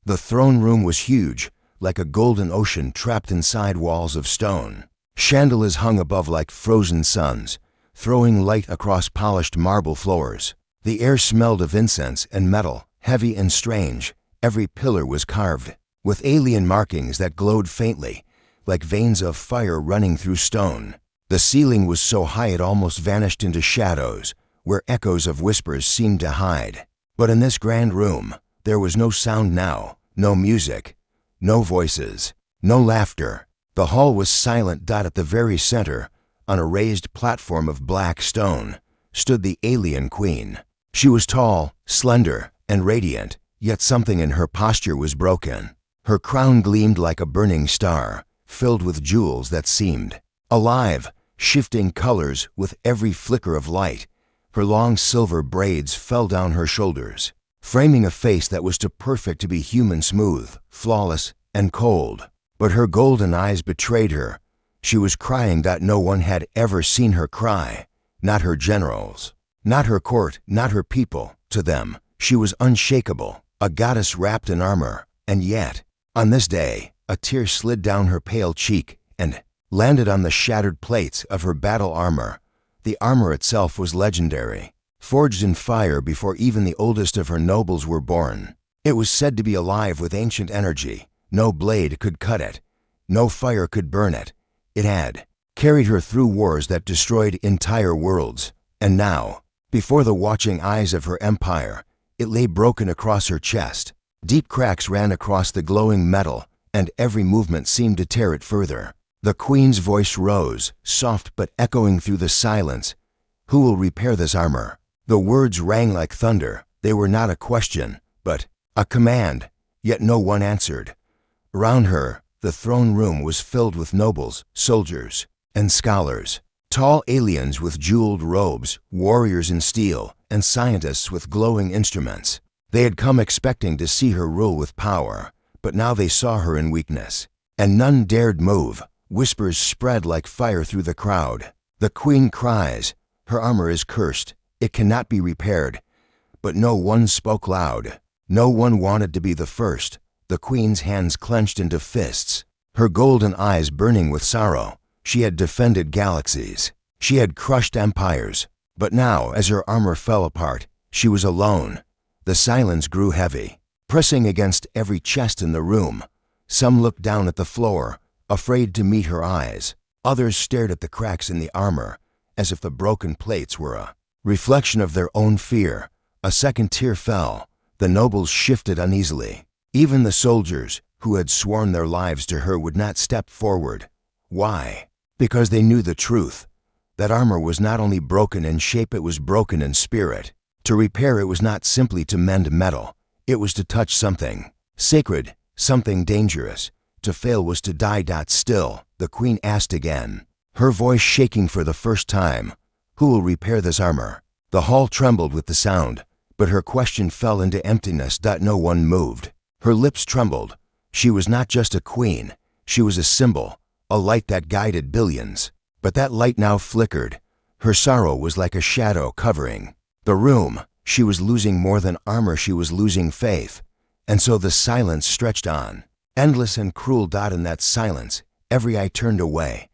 The throne room was huge, like a golden ocean trapped inside walls of stone. Chandeliers hung above like frozen suns, throwing light across polished marble floors. The air smelled of incense and metal, heavy and strange. Every pillar was carved with alien markings that glowed faintly, like veins of fire running through stone. The ceiling was so high it almost vanished into shadows, where echoes of whispers seemed to hide. But in this grand room, there was no sound now, no music, no voices, no laughter. The hall was silent. At the very center, on a raised platform of black stone, stood the alien queen. She was tall, slender, and radiant, yet something in her posture was broken. Her crown gleamed like a burning star, filled with jewels that seemed alive, shifting colors with every flicker of light. Her long silver braids fell down her shoulders, framing a face that was too perfect to be human, smooth, flawless, and cold. But her golden eyes betrayed her. She was crying. No one had ever seen her cry. Not her generals, not her court, not her people. To them, she was unshakable, a goddess wrapped in armor. And yet, on this day, a tear slid down her pale cheek and landed on the shattered plates of her battle armor. The armor itself was legendary, forged in fire before even the oldest of her nobles were born. It was said to be alive with ancient energy. No blade could cut it. No fire could burn it. It had carried her through wars that destroyed entire worlds. And now, before the watching eyes of her empire, it lay broken across her chest. Deep cracks ran across the glowing metal, and every movement seemed to tear it further. The queen's voice rose, soft but echoing through the silence. "Who will repair this armor?" The words rang like thunder. They were not a question, but a command. Yet no one answered. Around her, the throne room was filled with nobles, soldiers, and scholars. Tall aliens with jeweled robes, warriors in steel, and scientists with glowing instruments. They had come expecting to see her rule with power, but now they saw her in weakness. And none dared move. Whispers spread like fire through the crowd. The queen cries, "Her armor is cursed. It cannot be repaired." But no one spoke loud. No one wanted to be the first. The queen's hands clenched into fists, her golden eyes burning with sorrow. She had defended galaxies. She had crushed empires. But now, as her armor fell apart, she was alone. The silence grew heavy, pressing against every chest in the room. Some looked down at the floor, afraid to meet her eyes. Others stared at the cracks in the armor, as if the broken plates were a reflection of their own fear. A second tear fell. The nobles shifted uneasily. Even the soldiers, who had sworn their lives to her, would not step forward. Why? Because they knew the truth. That armor was not only broken in shape, it was broken in spirit. To repair it was not simply to mend metal. It was to touch something sacred, something dangerous. To fail was to die. Still, the queen asked again, her voice shaking for the first time, "Who will repair this armor?" The hall trembled with the sound, but her question fell into emptiness. No one moved. Her lips trembled. She was not just a queen. She was a symbol, a light that guided billions. But that light now flickered. Her sorrow was like a shadow covering the room. She was losing more than armor. She was losing faith. And so the silence stretched on, endless and cruel. In that silence, every eye turned away.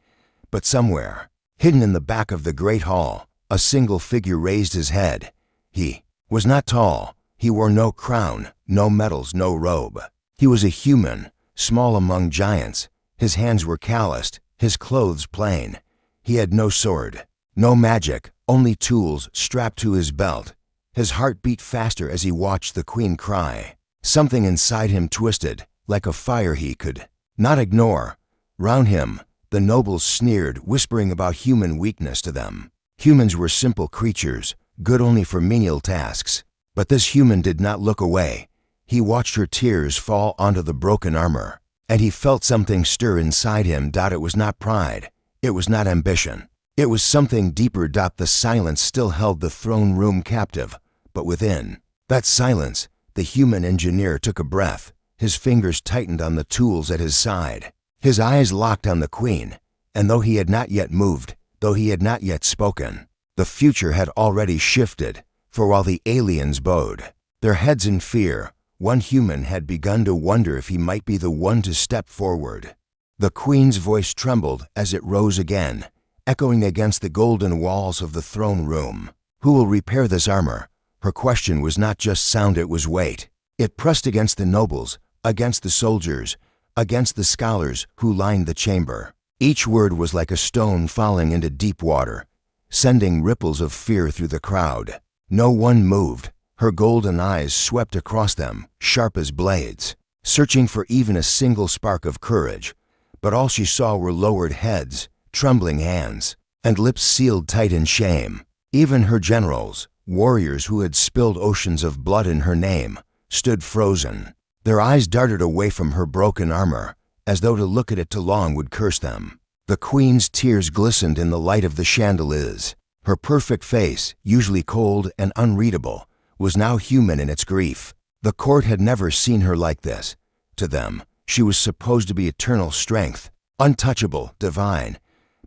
But somewhere, hidden in the back of the great hall, a single figure raised his head. He was not tall. He wore no crown, no medals, no robe. He was a human, small among giants. His hands were calloused, his clothes plain. He had no sword, no magic, only tools strapped to his belt. His heart beat faster as he watched the queen cry. Something inside him twisted, like a fire he could not ignore. Round him, the nobles sneered, whispering about human weakness to them. Humans were simple creatures, good only for menial tasks. But this human did not look away. He watched her tears fall onto the broken armor, and he felt something stir inside him. It was not pride. It was not ambition. It was something deeper. The silence still held the throne room captive, but within that silence, the human engineer took a breath. His fingers tightened on the tools at his side. His eyes locked on the queen, and though he had not yet moved, though he had not yet spoken, the future had already shifted. For while the aliens bowed their heads in fear, One human had begun to wonder if he might be the one to step forward. The queen's voice trembled as it rose again, echoing against the golden walls of the throne room. Who will repair this armor? Her question was not just sound, it was weight. It pressed against the nobles, against the soldiers, against the scholars who lined the chamber. Each word was like a stone falling into deep water, sending ripples of fear through the crowd. No one moved. Her golden eyes swept across them, sharp as blades, searching for even a single spark of courage. But all she saw were lowered heads, trembling hands, and lips sealed tight in shame. Even her generals, warriors who had spilled oceans of blood in her name, stood frozen. Their eyes darted away from her broken armor, as though to look at it too long would curse them. The queen's tears glistened in the light of the chandeliers. Her perfect face, usually cold and unreadable, was now human in its grief. The court had never seen her like this. To them, she was supposed to be eternal strength, untouchable, divine.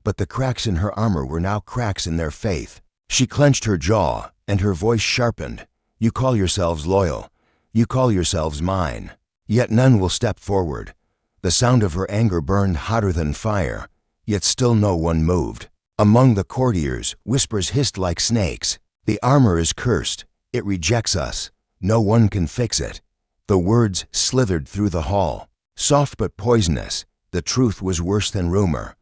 But the cracks in her armor were now cracks in their faith. She clenched her jaw, and her voice sharpened. You call yourselves loyal. You call yourselves mine. Yet none will step forward. The sound of her anger burned hotter than fire, yet still no one moved. Among the courtiers, whispers hissed like snakes. The armor is cursed. It rejects us. No one can fix it. The words slithered through the hall, soft but poisonous. The truth was worse than rumor.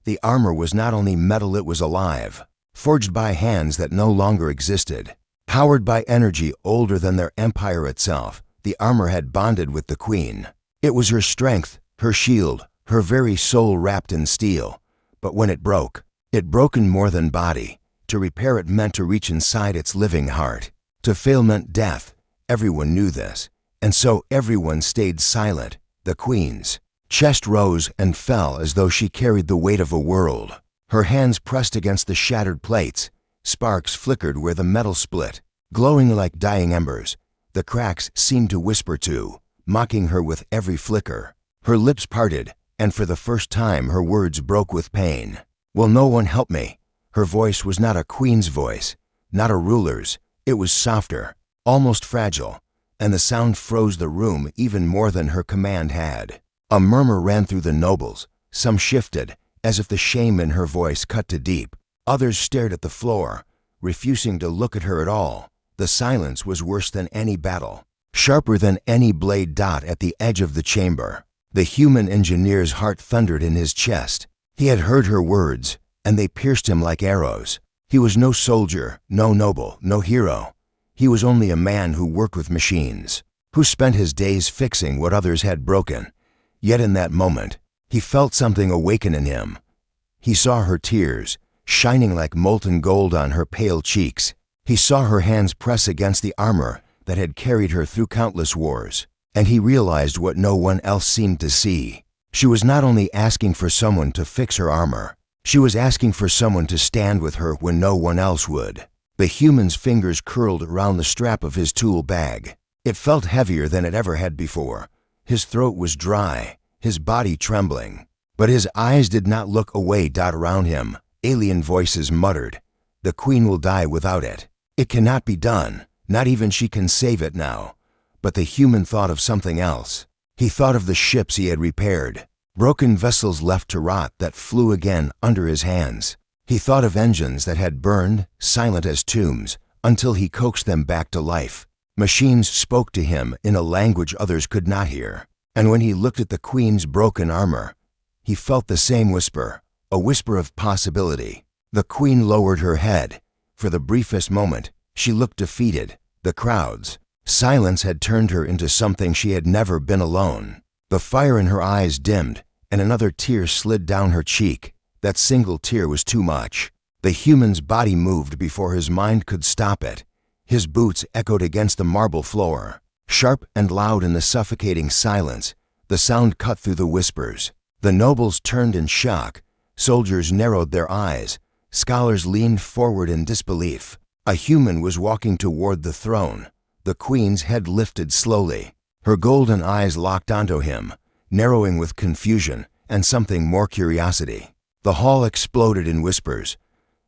The armor was not only metal, it was alive, forged by hands that no longer existed. Powered by energy older than their empire itself, the armor had bonded with the queen. It was her strength, her shield, her very soul wrapped in steel. But when it broke in more than body. To repair it meant to reach inside its living heart. To fail meant death. Everyone knew this, and so everyone stayed silent. The queen's chest rose and fell as though she carried the weight of a world. Her hands pressed against the shattered plates. Sparks flickered where the metal split, glowing like dying embers. The cracks seemed to whisper too, mocking her with every flicker. Her lips parted, and for the first time her words broke with pain. Will no one help me? Her voice was not a queen's voice, not a ruler's. It was softer, almost fragile, and the sound froze the room even more than her command had. A murmur ran through the nobles. Some shifted, as if the shame in her voice cut to deep. Others stared at the floor, refusing to look at her at all. The silence was worse than any battle, sharper than any blade dot at the edge of the chamber. The human engineer's heart thundered in his chest. He had heard her words, and they pierced him like arrows. He was no soldier, no noble, no hero. He was only a man who worked with machines, who spent his days fixing what others had broken. Yet in that moment, he felt something awaken in him. He saw her tears, shining like molten gold on her pale cheeks. He saw her hands press against the armor that had carried her through countless wars. And he realized what no one else seemed to see. She was not only asking for someone to fix her armor, she was asking for someone to stand with her when no one else would. The human's fingers curled around the strap of his tool bag. It felt heavier than it ever had before. His throat was dry, his body trembling. But his eyes did not look away. Around him, alien voices muttered, "The queen will die without it. It cannot be done. Not even she can save it now." But the human thought of something else. He thought of the ships he had repaired, broken vessels left to rot that flew again under his hands. He thought of engines that had burned, silent as tombs, until he coaxed them back to life. Machines spoke to him in a language others could not hear. And when he looked at the queen's broken armor, he felt the same whisper, a whisper of possibility. The queen lowered her head. For the briefest moment, she looked defeated. The crowds, silence had turned her into something she had never been alone. The fire in her eyes dimmed, and another tear slid down her cheek. That single tear was too much. The human's body moved before his mind could stop it. His boots echoed against the marble floor. Sharp and loud in the suffocating silence, the sound cut through the whispers. The nobles turned in shock. Soldiers narrowed their eyes. Scholars leaned forward in disbelief. A human was walking toward the throne. The queen's head lifted slowly. Her golden eyes locked onto him, narrowing with confusion and something more curiosity. The hall exploded in whispers.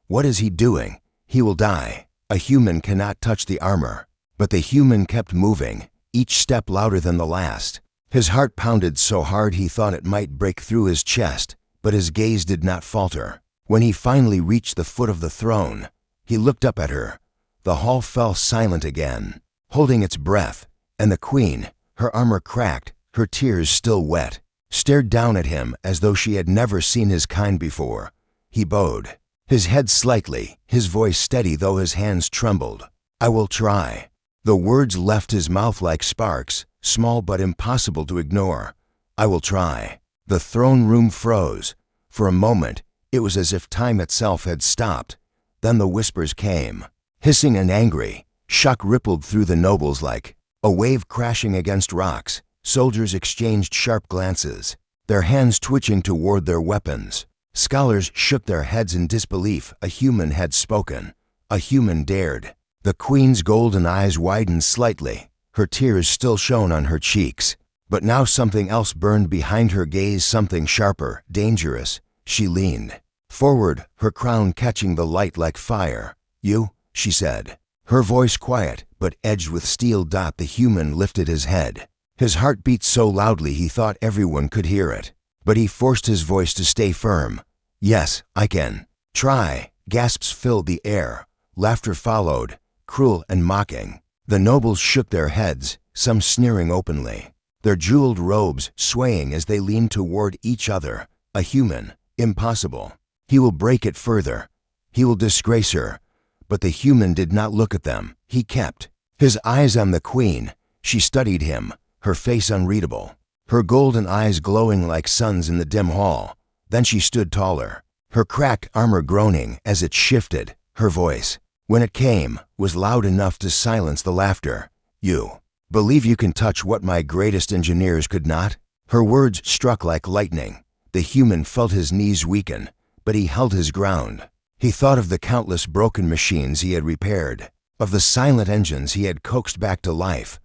What is he doing? He will die. A human cannot touch the armor. But the human kept moving. each step louder than the last. His heart pounded so hard he thought it might break through his chest, but his gaze did not falter. When he finally reached the foot of the throne, he looked up at her. The hall fell silent again, holding its breath, and the queen, her armor cracked, her tears still wet, stared down at him as though she had never seen his kind before. He bowed, his head slightly, his voice steady though his hands trembled. "I will try." The words left his mouth like sparks, small but impossible to ignore. "I will try." The throne room froze. For a moment, it was as if time itself had stopped. Then the whispers came, hissing and angry. Shock rippled through the nobles like a wave crashing against rocks. Soldiers exchanged sharp glances, their hands twitching toward their weapons. Scholars shook their heads in disbelief. A human had spoken. A human dared. The queen's golden eyes widened slightly. Her tears still shone on her cheeks. But now something else burned behind her gaze, something sharper, dangerous. She leaned forward, her crown catching the light like fire. "You?" she said, her voice quiet but edged with steel. The human lifted his head. His heart beat so loudly he thought everyone could hear it. But he forced his voice to stay firm. "Yes, I can try." Gasps filled the air. Laughter followed, cruel and mocking. The nobles shook their heads, some sneering openly, their jeweled robes swaying as they leaned toward each other. A human. Impossible. He will break it further. He will disgrace her. But the human did not look at them. He kept his eyes on the queen. She studied him, her face unreadable, her golden eyes glowing like suns in the dim hall. Then she stood taller, her cracked armor groaning as it shifted. Her voice, when it came, was loud enough to silence the laughter. "You believe you can touch what my greatest engineers could not?" Her words struck like lightning. The human felt his knees weaken, but he held his ground. He thought of the countless broken machines he had repaired, of the silent engines he had coaxed back to life.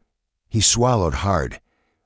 He swallowed hard.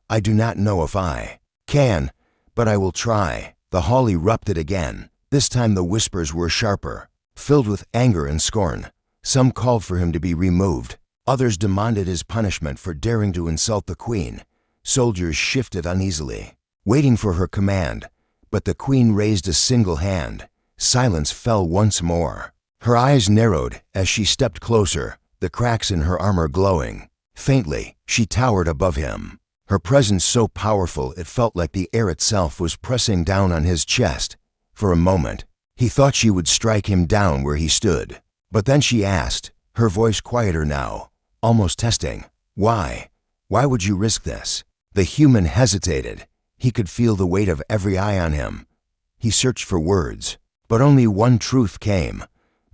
"I do not know if I can, but I will try." The hall erupted again. This time the whispers were sharper, filled with anger and scorn. Some called for him to be removed. Others demanded his punishment for daring to insult the queen. Soldiers shifted uneasily, waiting for her command. But the queen raised a single hand. Silence fell once more. Her eyes narrowed as she stepped closer, the cracks in her armor glowing. Faintly, she towered above him, her presence so powerful it felt like the air itself was pressing down on his chest. For a moment, he thought she would strike him down where he stood. But then she asked, her voice quieter now, almost testing, "Why? Why would you risk this?" The human hesitated. He could feel the weight of every eye on him. He searched for words, but only one truth came.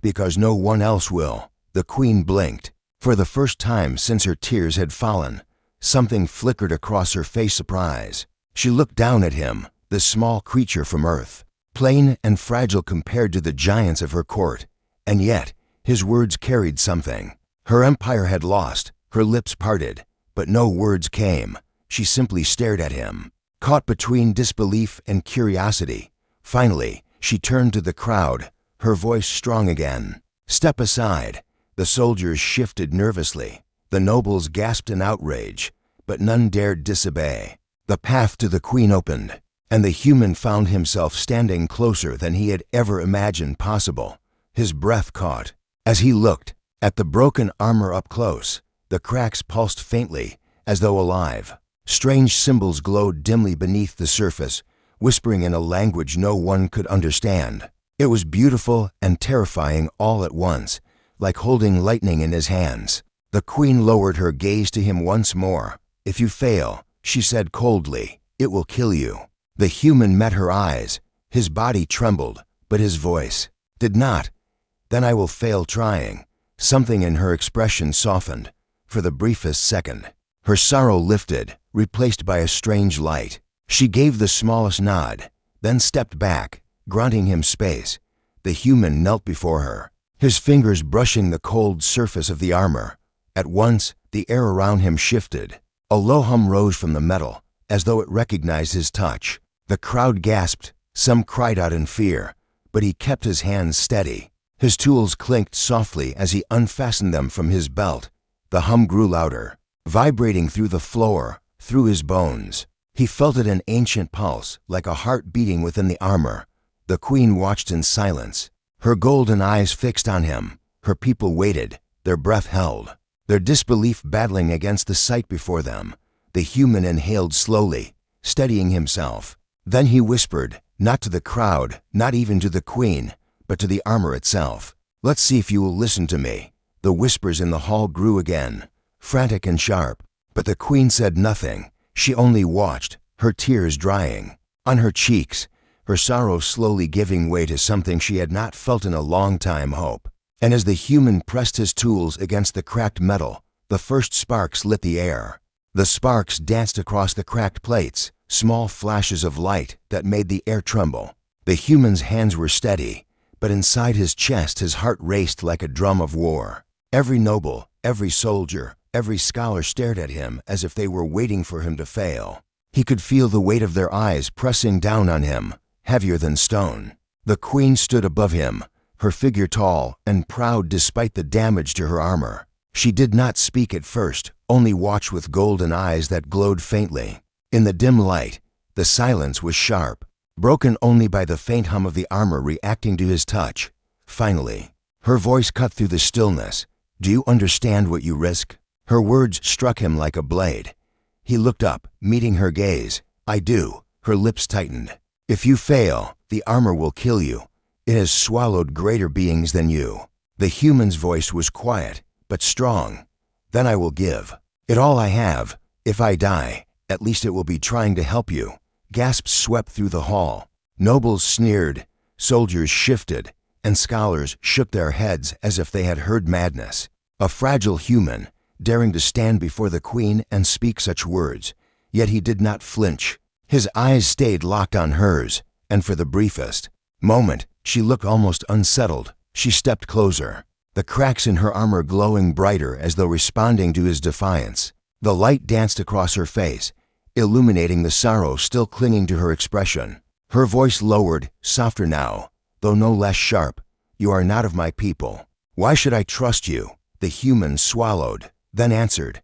"Because no one else will." The queen blinked. For the first time since her tears had fallen, something flickered across her face. Surprise. She looked down at him, the small creature from Earth, plain and fragile compared to the giants of her court. And yet, his words carried something. Her empire had lost, her lips parted, but no words came. She simply stared at him, caught between disbelief and curiosity. Finally, she turned to the crowd, her voice strong again. "Step aside." The soldiers shifted nervously. The nobles gasped in outrage, but none dared disobey. The path to the queen opened, and the human found himself standing closer than he had ever imagined possible. His breath caught. As he looked at the broken armor up close, the cracks pulsed faintly, as though alive. Strange symbols glowed dimly beneath the surface, whispering in a language no one could understand. It was beautiful and terrifying all at once, like holding lightning in his hands. The queen lowered her gaze to him once more. "If you fail," she said coldly, "it will kill you." The human met her eyes. His body trembled, but his voice did not. "Then I will fail trying." Something in her expression softened. For the briefest second, her sorrow lifted, replaced by a strange light. She gave the smallest nod, then stepped back, granting him space. The human knelt before her, his fingers brushing the cold surface of the armor. At once, the air around him shifted. A low hum rose from the metal, as though it recognized his touch. The crowd gasped, some cried out in fear, but he kept his hands steady. His tools clinked softly as he unfastened them from his belt. The hum grew louder, vibrating through the floor, through his bones. He felt it, an ancient pulse, like a heart beating within the armor. The queen watched in silence, her golden eyes fixed on him. Her people waited, their breath held, their disbelief battling against the sight before them. The human inhaled slowly, steadying himself. Then he whispered, not to the crowd, not even to the queen, but to the armor itself. "Let's see if you will listen to me." The whispers in the hall grew again, frantic and sharp. But the queen said nothing. She only watched, her tears drying on her cheeks, her sorrow slowly giving way to something she had not felt in a long time, hope. And as the human pressed his tools against the cracked metal, the first sparks lit the air. The sparks danced across the cracked plates, small flashes of light that made the air tremble. The human's hands were steady, but inside his chest his heart raced like a drum of war. Every noble, every soldier, every scholar stared at him as if they were waiting for him to fail. He could feel the weight of their eyes pressing down on him, heavier than stone. The queen stood above him, her figure tall and proud despite the damage to her armor. She did not speak at first, only watched with golden eyes that glowed faintly. In the dim light, the silence was sharp, broken only by the faint hum of the armor reacting to his touch. Finally, her voice cut through the stillness. "Do you understand what you risk?" Her words struck him like a blade. He looked up, meeting her gaze. "I do." Her lips tightened. "If you fail, the armor will kill you. It has swallowed greater beings than you." The human's voice was quiet, but strong. "Then I will give it all I have. If I die, at least it will be trying to help you." Gasps swept through the hall. Nobles sneered, soldiers shifted, and scholars shook their heads as if they had heard madness. A fragile human, daring to stand before the queen and speak such words, yet he did not flinch. His eyes stayed locked on hers, and for the briefest moment, she looked almost unsettled. She stepped closer, the cracks in her armor glowing brighter as though responding to his defiance. The light danced across her face, illuminating the sorrow still clinging to her expression. Her voice lowered, softer now, though no less sharp. "You are not of my people. Why should I trust you?" The human swallowed, then answered,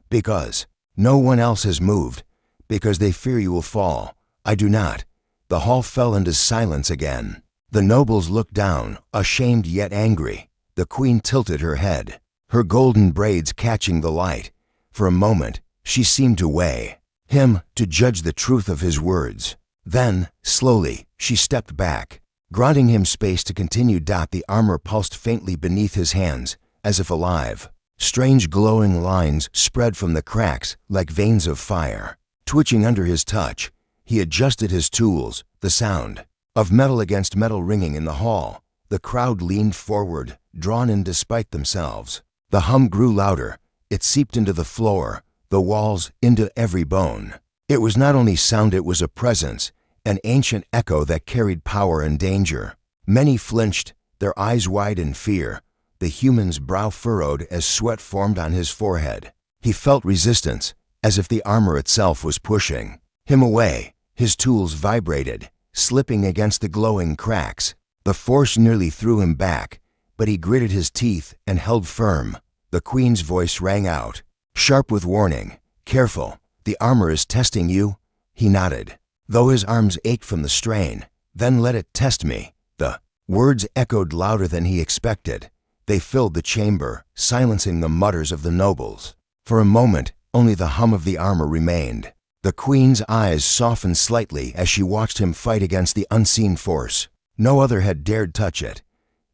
"Because no one else has moved, because they fear you will fall. I do not." The hall fell into silence again. The nobles looked down, ashamed yet angry. The queen tilted her head, her golden braids catching the light. For a moment, she seemed to weigh him, to judge the truth of his words. Then, slowly, she stepped back, granting him space to continue. The armor pulsed faintly beneath his hands, as if alive. Strange glowing lines spread from the cracks like veins of fire. Twitching under his touch, he adjusted his tools, the sound of metal against metal ringing in the hall. The crowd leaned forward, drawn in despite themselves. The hum grew louder. It seeped into the floor, the walls, into every bone. It was not only sound, it was a presence, an ancient echo that carried power and danger. Many flinched, their eyes wide in fear. The human's brow furrowed as sweat formed on his forehead. He felt resistance, as if the armor itself was pushing him away. His tools vibrated, slipping against the glowing cracks. The force nearly threw him back, but he gritted his teeth and held firm. The queen's voice rang out, sharp with warning. "Careful, the armor is testing you." He nodded, though his arms ached from the strain. "Then let it test me." The words echoed louder than he expected. They filled the chamber, silencing the mutters of the nobles. For a moment, only the hum of the armor remained. The queen's eyes softened slightly as she watched him fight against the unseen force. No other had dared touch it.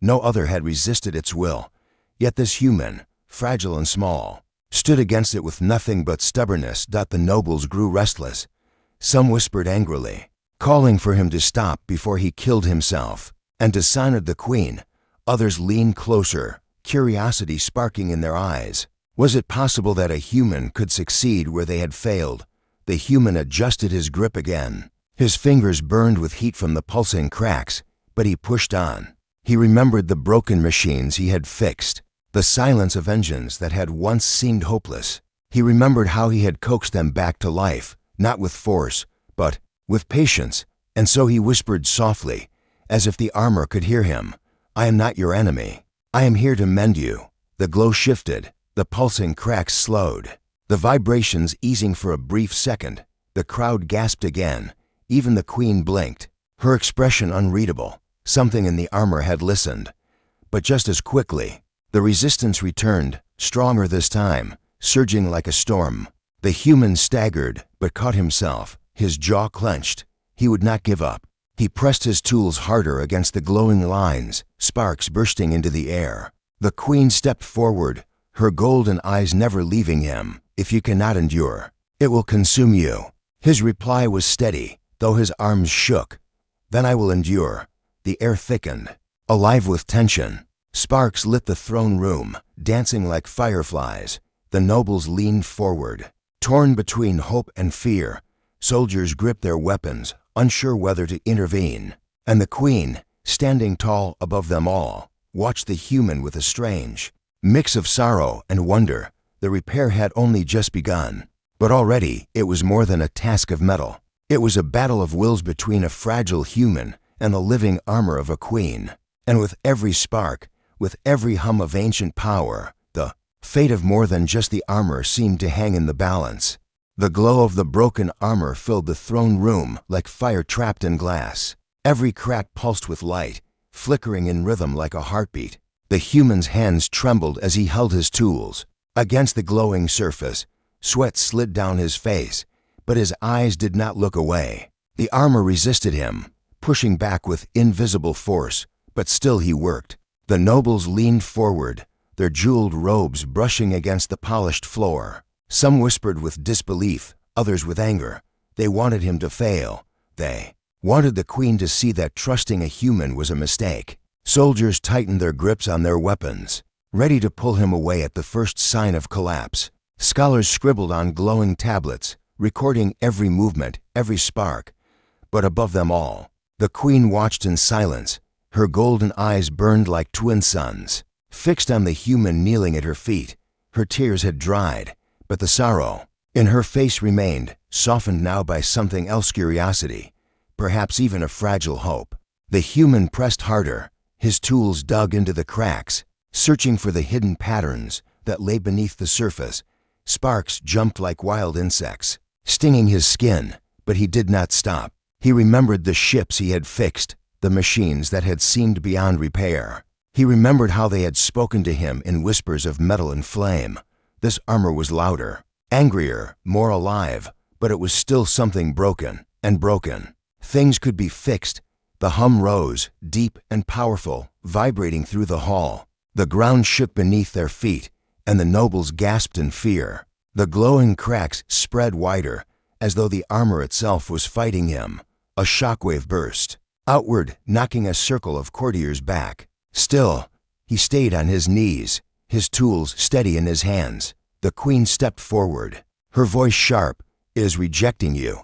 No other had resisted its will. Yet this human, fragile and small, stood against it with nothing but stubbornness. The nobles grew restless. Some whispered angrily, calling for him to stop before he killed himself, and dishonored the queen. Others leaned closer, curiosity sparking in their eyes. Was it possible that a human could succeed where they had failed? The human adjusted his grip again. His fingers burned with heat from the pulsing cracks, but he pushed on. He remembered the broken machines he had fixed, the silence of engines that had once seemed hopeless. He remembered how he had coaxed them back to life, not with force, but with patience. And so he whispered softly, as if the armor could hear him, "I am not your enemy. I am here to mend you." The glow shifted, the pulsing cracks slowed. The vibrations easing for a brief second, the crowd gasped again. Even the queen blinked, her expression unreadable. Something in the armor had listened. But just as quickly, the resistance returned, stronger this time, surging like a storm. The human staggered, but caught himself, his jaw clenched. He would not give up. He pressed his tools harder against the glowing lines, sparks bursting into the air. The queen stepped forward, her golden eyes never leaving him. If you cannot endure, it will consume you. His reply was steady, though his arms shook. Then I will endure. The air thickened, alive with tension. Sparks lit the throne room, dancing like fireflies. The nobles leaned forward, torn between hope and fear. Soldiers gripped their weapons, unsure whether to intervene. And the queen, standing tall above them all, watched the human with a strange mix of sorrow and wonder. The repair had only just begun, but already it was more than a task of metal. It was a battle of wills between a fragile human and the living armor of a queen. And with every spark, with every hum of ancient power, the fate of more than just the armor seemed to hang in the balance. The glow of the broken armor filled the throne room like fire trapped in glass. Every crack pulsed with light, flickering in rhythm like a heartbeat. The human's hands trembled as he held his tools. Against the glowing surface, sweat slid down his face, but his eyes did not look away. The armor resisted him, pushing back with invisible force, but still he worked. The nobles leaned forward, their jeweled robes brushing against the polished floor. Some whispered with disbelief, others with anger. They wanted him to fail. They wanted the queen to see that trusting a human was a mistake. Soldiers tightened their grips on their weapons, ready to pull him away at the first sign of collapse. Scholars scribbled on glowing tablets, recording every movement, every spark. But above them all, the queen watched in silence. Her golden eyes burned like twin suns, fixed on the human kneeling at her feet. Her tears had dried, but the sorrow in her face remained, softened now by something else, curiosity, perhaps even a fragile hope. The human pressed harder, his tools dug into the cracks, searching for the hidden patterns that lay beneath the surface. Sparks jumped like wild insects, stinging his skin, but he did not stop. He remembered the ships he had fixed, the machines that had seemed beyond repair. He remembered how they had spoken to him in whispers of metal and flame. This armor was louder, angrier, more alive, but it was still something broken and broken. Things could be fixed. The hum rose, deep and powerful, vibrating through the hall. The ground shook beneath their feet, and the nobles gasped in fear. The glowing cracks spread wider, as though the armor itself was fighting him. A shockwave burst outward, knocking a circle of courtiers back. Still, he stayed on his knees, his tools steady in his hands. The queen stepped forward, her voice sharp. "It is rejecting you."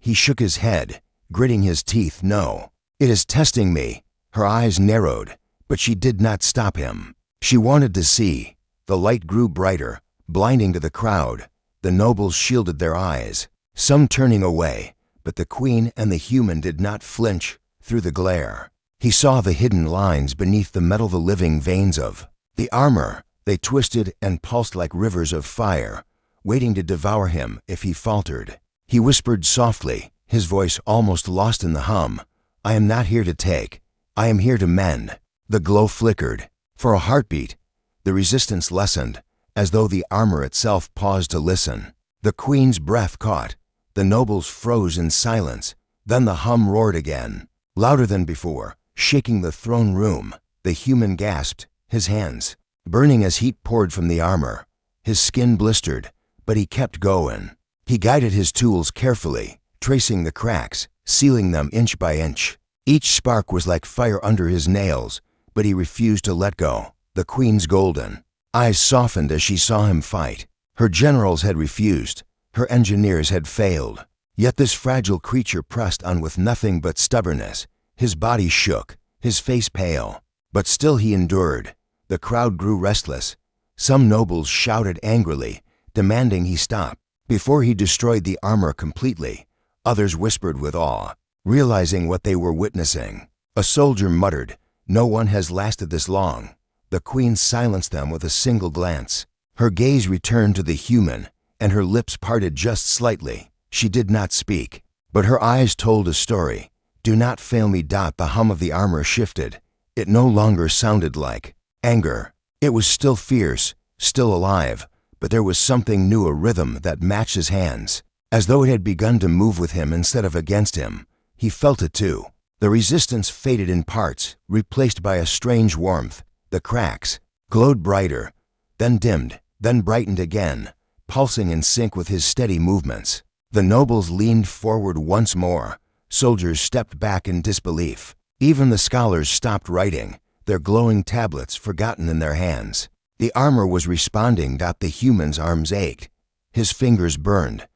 He shook his head, gritting his teeth. "No, it is testing me." Her eyes narrowed, but she did not stop him. She wanted to see. The light grew brighter, blinding to the crowd. The nobles shielded their eyes, some turning away, but the queen and the human did not flinch through the glare. He saw the hidden lines beneath the metal, the living veins of the armor. They twisted and pulsed like rivers of fire, waiting to devour him if he faltered. He whispered softly, his voice almost lost in the hum, "I am not here to take. I am here to mend." The glow flickered. For a heartbeat, the resistance lessened, as though the armor itself paused to listen. The queen's breath caught. The nobles froze in silence. Then the hum roared again, louder than before, shaking the throne room. The human gasped, his hands burning as heat poured from the armor. His skin blistered, but he kept going. He guided his tools carefully, tracing the cracks, sealing them inch by inch. Each spark was like fire under his nails, but he refused to let go. The queen's golden eyes softened as she saw him fight. Her generals had refused. Her engineers had failed. Yet this fragile creature pressed on with nothing but stubbornness. His body shook, his face pale, but still he endured. The crowd grew restless. Some nobles shouted angrily, demanding he stop before he destroyed the armor completely. Others whispered with awe, realizing what they were witnessing. A soldier muttered, "No one has lasted this long." The queen silenced them with a single glance. Her gaze returned to the human, and her lips parted just slightly. She did not speak, but her eyes told a story. Do not fail me. The hum of the armor shifted. It no longer sounded like anger. It was still fierce, still alive, but there was something new, a rhythm that matched his hands, as though it had begun to move with him instead of against him. He felt it too. The resistance faded in parts, replaced by a strange warmth. The cracks glowed brighter, then dimmed, then brightened again, pulsing in sync with his steady movements. The nobles leaned forward once more. Soldiers stepped back in disbelief. Even the scholars stopped writing, their glowing tablets forgotten in their hands. The armor was responding. The human's arms ached. His fingers burned,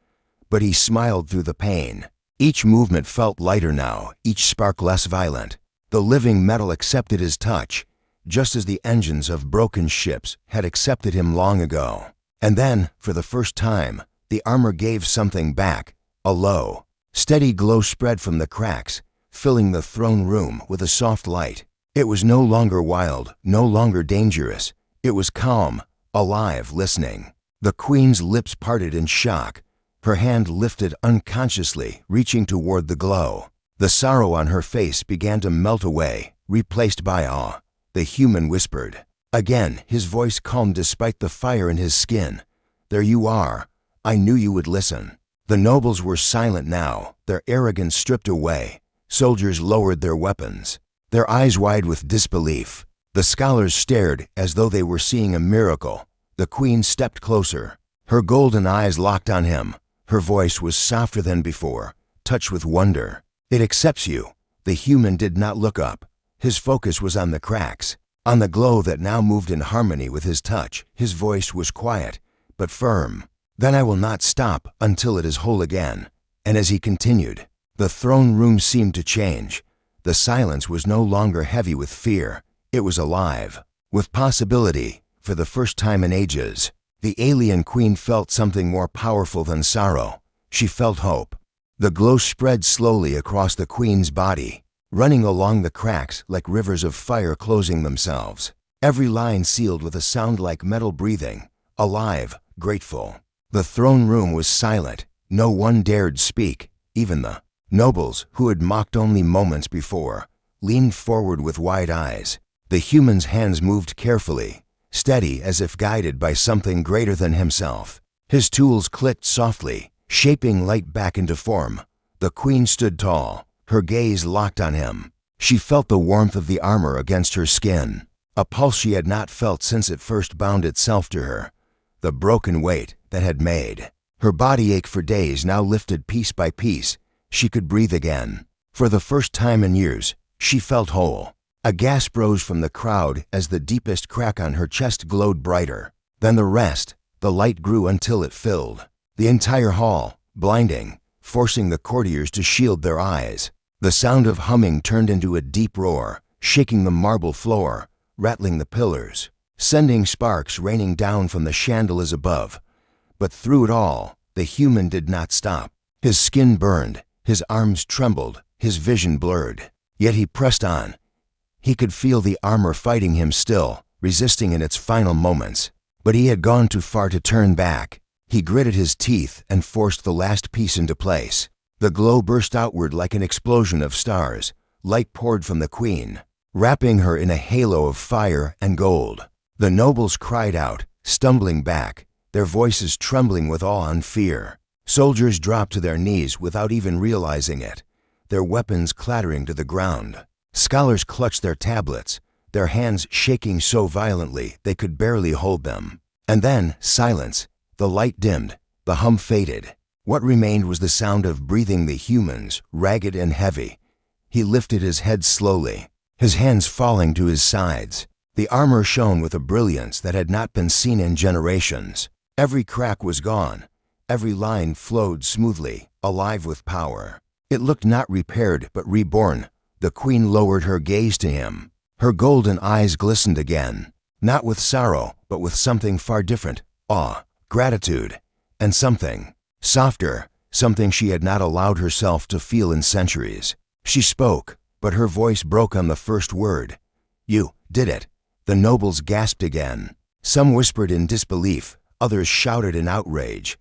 but he smiled through the pain. Each movement felt lighter now, each spark less violent. The living metal accepted his touch, just as the engines of broken ships had accepted him long ago. And then, for the first time, the armor gave something back. A low, steady glow spread from the cracks, filling the throne room with a soft light. It was no longer wild, no longer dangerous. It was calm, alive, listening. The queen's lips parted in shock. Her hand lifted unconsciously, reaching toward the glow. The sorrow on her face began to melt away, replaced by awe. The human whispered. Again, his voice calm despite the fire in his skin. There you are. I knew you would listen. The nobles were silent now, their arrogance stripped away. Soldiers lowered their weapons, their eyes wide with disbelief. The scholars stared as though they were seeing a miracle. The queen stepped closer. Her golden eyes locked on him. Her voice was softer than before, touched with wonder. It accepts you. The human did not look up. His focus was on the cracks, on the glow that now moved in harmony with his touch. His voice was quiet, but firm. Then I will not stop until it is whole again. And as he continued, the throne room seemed to change. The silence was no longer heavy with fear. It was alive, with possibility, for the first time in ages. The alien queen felt something more powerful than sorrow. She felt hope. The glow spread slowly across the queen's body, running along the cracks like rivers of fire closing themselves. Every line sealed with a sound like metal breathing, alive, grateful. The throne room was silent. No one dared speak. Even the nobles, who had mocked only moments before, leaned forward with wide eyes. The human's hands moved carefully, steady as if guided by something greater than himself. His tools clicked softly, shaping light back into form. The queen stood tall, her gaze locked on him. She felt the warmth of the armor against her skin, a pulse she had not felt since it first bound itself to her. The broken weight that had made her body ache for days now lifted piece by piece. She could breathe again. For the first time in years, she felt whole. A gasp rose from the crowd as the deepest crack on her chest glowed brighter. Then the rest. The light grew until it filled the entire hall, blinding, forcing the courtiers to shield their eyes. The sound of humming turned into a deep roar, shaking the marble floor, rattling the pillars, sending sparks raining down from the chandeliers above. But through it all, the human did not stop. His skin burned, his arms trembled, his vision blurred. Yet he pressed on. He could feel the armor fighting him still, resisting in its final moments. But he had gone too far to turn back. He gritted his teeth and forced the last piece into place. The glow burst outward like an explosion of stars. Light poured from the queen, wrapping her in a halo of fire and gold. The nobles cried out, stumbling back, their voices trembling with awe and fear. Soldiers dropped to their knees without even realizing it, their weapons clattering to the ground. Scholars clutched their tablets, their hands shaking so violently they could barely hold them. And then, silence. The light dimmed, the hum faded. What remained was the sound of breathing the humans, ragged and heavy. He lifted his head slowly, his hands falling to his sides. The armor shone with a brilliance that had not been seen in generations. Every crack was gone. Every line flowed smoothly, alive with power. It looked not repaired but reborn. The queen lowered her gaze to him. Her golden eyes glistened again, not with sorrow, but with something far different, awe, gratitude, and something softer, something she had not allowed herself to feel in centuries. She spoke, but her voice broke on the first word. You did it. The nobles gasped again. Some whispered in disbelief, others shouted in outrage.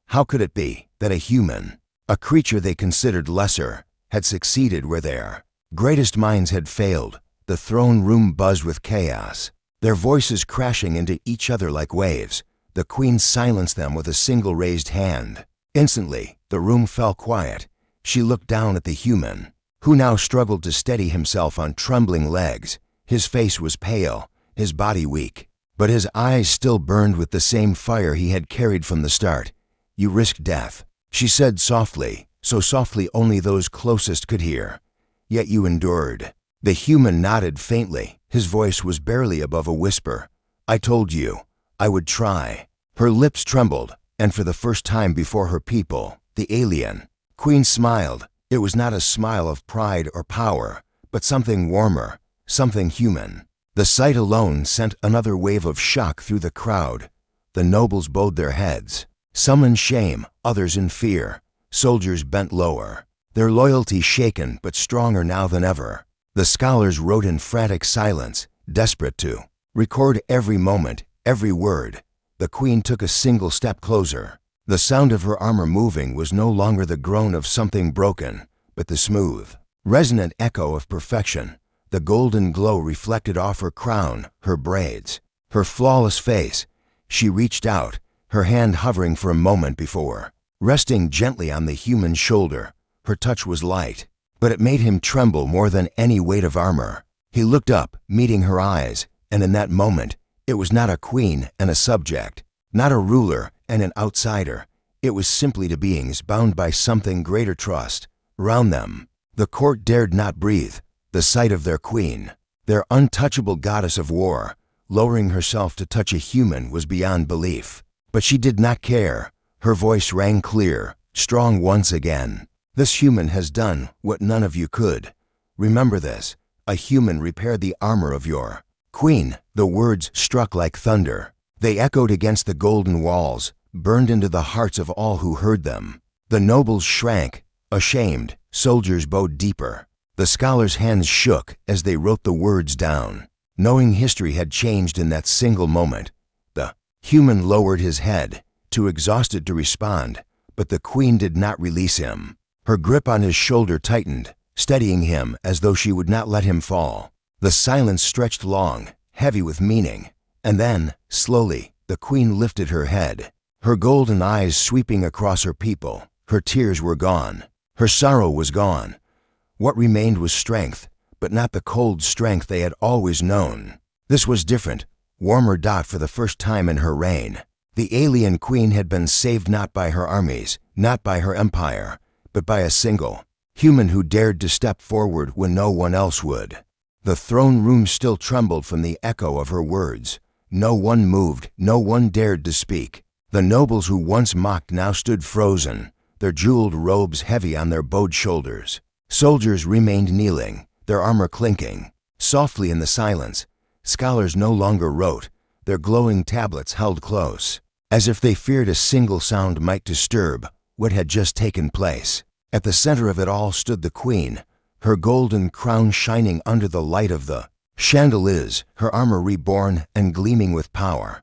How could it be that a human, a creature they considered lesser, had succeeded where their greatest minds had failed? The throne room buzzed with chaos, their voices crashing into each other like waves. The queen silenced them with a single raised hand. Instantly, the room fell quiet. She looked down at the human, who now struggled to steady himself on trembling legs. His face was pale, his body weak, but his eyes still burned with the same fire he had carried from the start. "You risked death," she said softly, so softly only those closest could hear. "Yet you endured." The human nodded faintly. His voice was barely above a whisper. "I told you I would try." Her lips trembled, and for the first time before her people, the alien queen smiled. It was not a smile of pride or power, but something warmer, something human. The sight alone sent another wave of shock through the crowd. The nobles bowed their heads, some in shame, others in fear. Soldiers bent lower, their loyalty shaken but stronger now than ever. The scholars wrote in frantic silence, desperate to record every moment, every word. The queen took a single step closer. The sound of her armor moving was no longer the groan of something broken, but the smooth, resonant echo of perfection. The golden glow reflected off her crown, her braids, her flawless face. She reached out, her hand hovering for a moment before, resting gently on the human's shoulder. Her touch was light, but it made him tremble more than any weight of armor. He looked up, meeting her eyes, and in that moment, it was not a queen and a subject, not a ruler and an outsider. It was simply two beings bound by something greater trust. Round them, the court dared not breathe. The sight of their queen, their untouchable goddess of war, lowering herself to touch a human was beyond belief. But she did not care. Her voice rang clear, strong once again. "This human has done what none of you could. Remember this. A human repaired the armor of your queen." The words struck like thunder. They echoed against the golden walls, burned into the hearts of all who heard them. The nobles shrank, ashamed. Soldiers bowed deeper. The scholars' hands shook as they wrote the words down, knowing history had changed in that single moment. The human lowered his head, too exhausted to respond, but the queen did not release him. Her grip on his shoulder tightened, steadying him as though she would not let him fall. The silence stretched long, heavy with meaning, and then, slowly, the queen lifted her head, her golden eyes sweeping across her people. Her tears were gone. Her sorrow was gone. What remained was strength, but not the cold strength they had always known. This was different, warmer. For the first time in her reign, the alien queen had been saved not by her armies, not by her empire, but by a single human who dared to step forward when no one else would. The throne room still trembled from the echo of her words. No one moved, no one dared to speak. The nobles who once mocked now stood frozen, their jeweled robes heavy on their bowed shoulders. Soldiers remained kneeling, their armor clinking. Softly in the silence, scholars no longer wrote, their glowing tablets held close, as if they feared a single sound might disturb what had just taken place. At the center of it all stood the queen, her golden crown shining under the light of the chandeliers, her armor reborn and gleaming with power.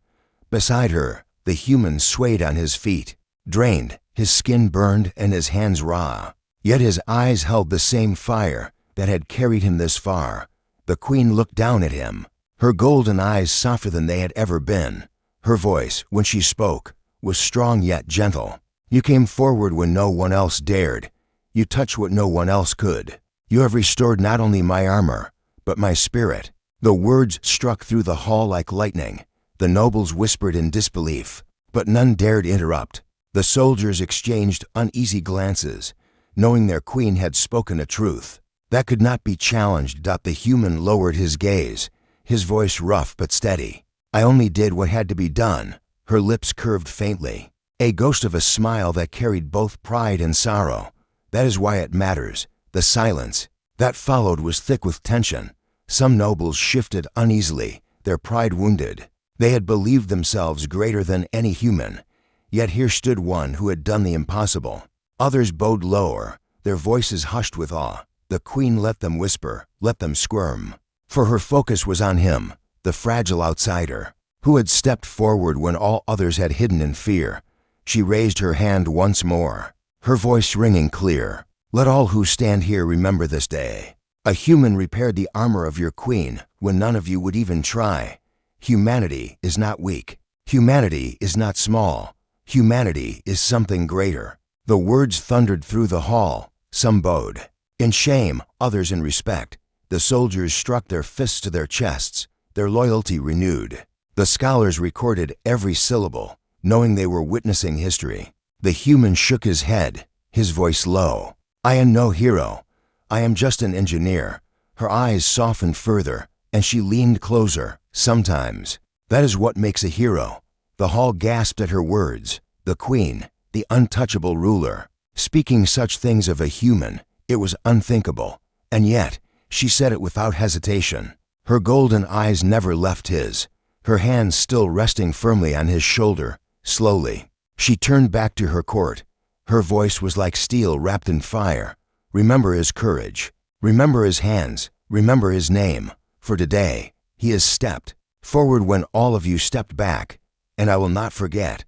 Beside her, the human swayed on his feet, drained, his skin burned and his hands raw. Yet his eyes held the same fire that had carried him this far. The queen looked down at him, her golden eyes softer than they had ever been. Her voice, when she spoke, was strong yet gentle. "You came forward when no one else dared. You touched what no one else could. You have restored not only my armor, but my spirit." The words struck through the hall like lightning. The nobles whispered in disbelief, but none dared interrupt. The soldiers exchanged uneasy glances, knowing their queen had spoken a truth that could not be challenged. The human lowered his gaze, his voice rough but steady. "I only did what had to be done." Her lips curved faintly, a ghost of a smile that carried both pride and sorrow. "That is why it matters." The silence that followed was thick with tension. Some nobles shifted uneasily, their pride wounded. They had believed themselves greater than any human, yet here stood one who had done the impossible. Others bowed lower, their voices hushed with awe. The queen let them whisper, let them squirm, for her focus was on him, the fragile outsider, who had stepped forward when all others had hidden in fear. She raised her hand once more, her voice ringing clear. Let all who stand here remember this day. A human repaired the armor of your queen when none of you would even try. Humanity is not weak. Humanity is not small. Humanity is something greater. The words thundered through the hall. Some bowed. In shame, others in respect. The soldiers struck their fists to their chests, their loyalty renewed. The scholars recorded every syllable, knowing they were witnessing history. The human shook his head, his voice low. I am no hero. I am just an engineer. Her eyes softened further, and she leaned closer. Sometimes. That is what makes a hero. The hall gasped at her words. The queen, the untouchable ruler, speaking such things of a human, it was unthinkable. And yet, she said it without hesitation. Her golden eyes never left his, her hands still resting firmly on his shoulder. Slowly, she turned back to her court. Her voice was like steel wrapped in fire. Remember his courage. Remember his hands. Remember his name. For today, he has stepped forward when all of you stepped back. And I will not forget.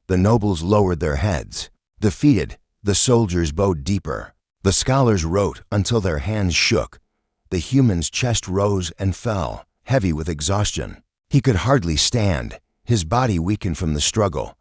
The nobles lowered their heads. Defeated, the soldiers bowed deeper. The scholars wrote until their hands shook. The human's chest rose and fell, heavy with exhaustion. He could hardly stand, his body weakened from the struggle.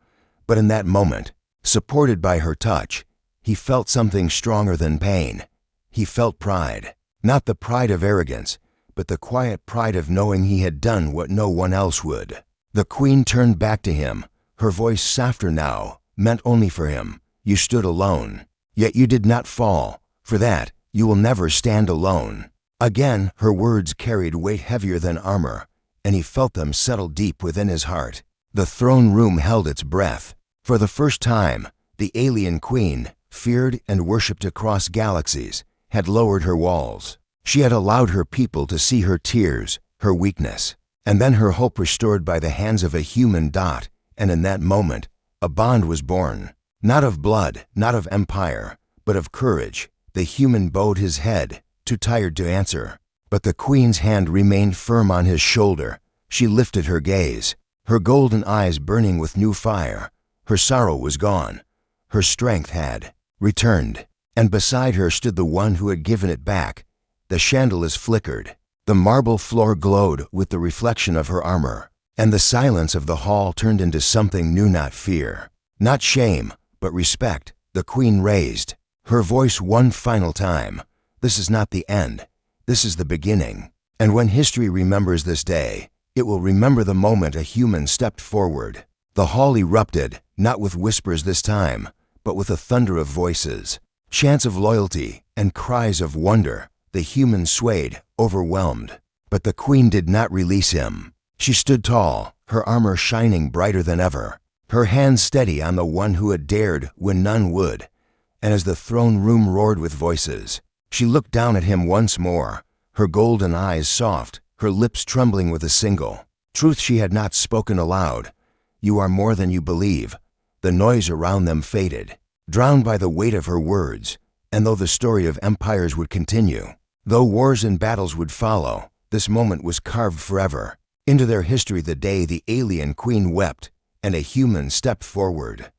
But in that moment, supported by her touch, he felt something stronger than pain. He felt pride. Not the pride of arrogance, but the quiet pride of knowing he had done what no one else would. The queen turned back to him, her voice softer now, meant only for him. You stood alone. Yet you did not fall. For that, you will never stand alone. Again, her words carried weight heavier than armor, and he felt them settle deep within his heart. The throne room held its breath. For the first time, the alien queen, feared and worshipped across galaxies, had lowered her walls. She had allowed her people to see her tears, her weakness, and then her hope restored by the hands of a human dot. And in that moment, a bond was born. Not of blood, not of empire, but of courage. The human bowed his head, too tired to answer. But the queen's hand remained firm on his shoulder. She lifted her gaze, her golden eyes burning with new fire. Her sorrow was gone. Her strength had returned. And beside her stood the one who had given it back. The chandeliers flickered. The marble floor glowed with the reflection of her armor. And the silence of the hall turned into something new, not fear, not shame, but respect. The queen raised her voice one final time. This is not the end. This is the beginning. And when history remembers this day, it will remember the moment a human stepped forward. The hall erupted, not with whispers this time, but with a thunder of voices, chants of loyalty, and cries of wonder. The human swayed, overwhelmed. But the queen did not release him. She stood tall, her armor shining brighter than ever, her hands steady on the one who had dared when none would. And as the throne room roared with voices, she looked down at him once more, her golden eyes soft, her lips trembling with a single truth she had not spoken aloud. You are more than you believe. The noise around them faded, drowned by the weight of her words. And though the story of empires would continue, though wars and battles would follow, this moment was carved forever into their history. The day the alien queen wept and a human stepped forward.